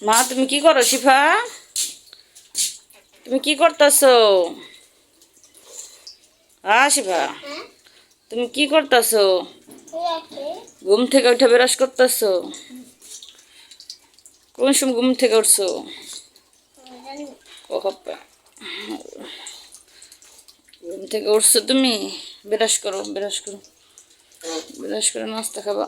মা তুমি কি করো শিফা? তুমি কি করতেছো? হ্যাঁ শিফা, তুমি কি করতেছো? ঘুম থেকে উঠে ব্রাশ করতেছো? কোন সময় ঘুম থেকে উঠছো? ও বাবা, ঘুম থেকে উঠছো তুমি? ব্রাশ করো, ব্রাশ করো, ব্রাশ করে নাস্তা খাবা।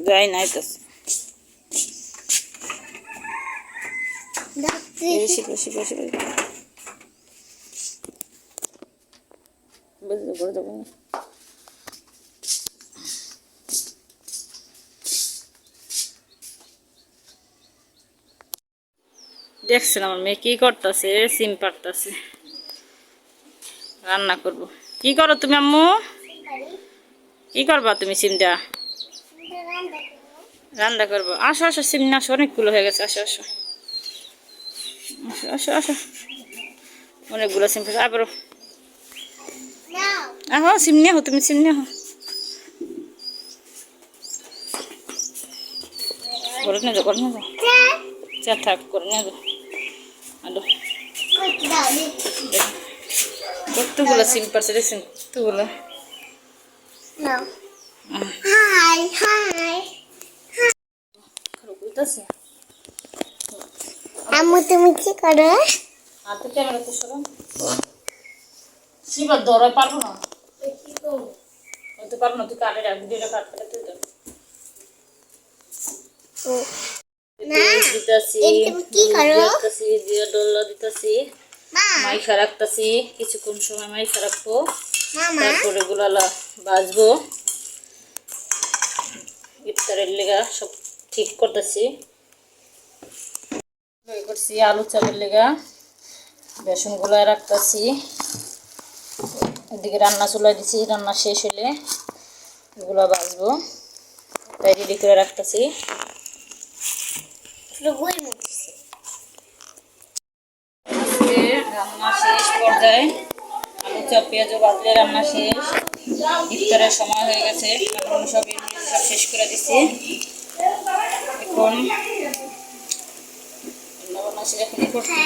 যাই নাই তো শিখো শিখো শিখো বুঝতে করে দেবো। দেখছেন আমার মেয়ে কি করতেছে? সিম পাড়তেছে, রান্না করব। কি করো তুমি আম্মু? কি করবা তুমি? সিম দেওয়া রান্না করবো। আসো আসো, সিম নিয়ে আসো, অনেকগুলো হয়ে গেছে। আসো আসো আসো আসো আসো, অনেকগুলো সিম পেয়েছে। আবার আহো, সিম নিয়ে হো, তুমি সিম নিয়ে হো। করে নিয়ে যাও, করে নিয়ে যাও, চা থাক, করে নিয়ে যাও। আলো কতগুলো সিম পারছে দেখছেন? কতগুলো। আম্মু তুমি কি করো? হাতে ক্যামেরা তো সরো। শিবা ধরে পারবো না, হয়তো পারবো না। তুই কাটে রাখ, ভিডিওটা কাটতে তুই তো দিতাছি, তুমি কি করো? দিতাছি, জিরা ডল্লা দিতাছি, মাইখা রাখতাছি। কিছুক্ষণ সময় মাইখা রাখবো, তারপরে গুলালা ভাজবো। ইফতারের লেগা সব ঠিক করতেছি। করছি আলু চালের লেগা বেসন গুলায় রাখতেছি। এদিকে রান্না চুলাই দিছি, রান্না শেষ হলে এগুলো ভাজবো, তাই রেডি করে রাখতেছি। রান্না শেষ পর্যায়ে, আলু চপ পেঁয়াজও ভাজলে রান্না শেষ। ইফতারের সময় হয়ে গেছে, কারণ সব শেষ করে দিছি। এখন রান্না সেটা ফিরে করতে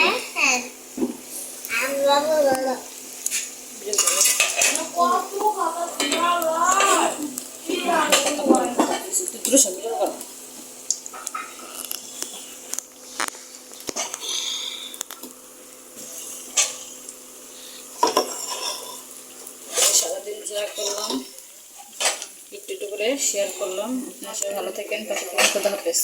সারাদিন যা করলাম একটু একটু করে শেয়ার করলাম। আপনার সবাই ভালো থাকেন, পাশে থাকেন। খোদা হাফেজ।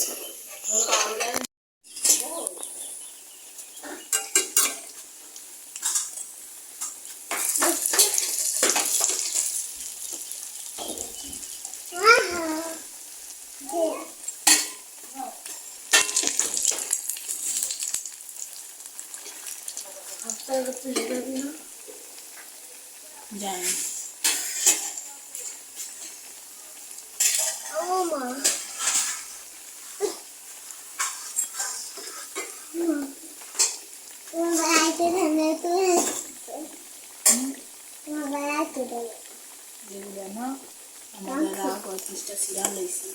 জানি আমরা 35টা সিরিয়াল লইছি।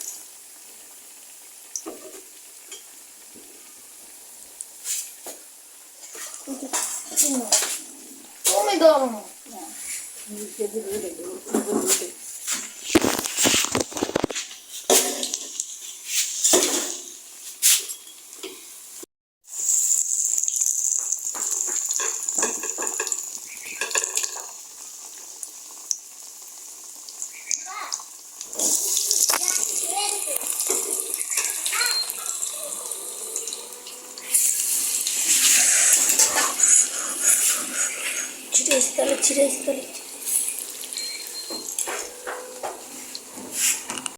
তুমি ধরো ছিড়ে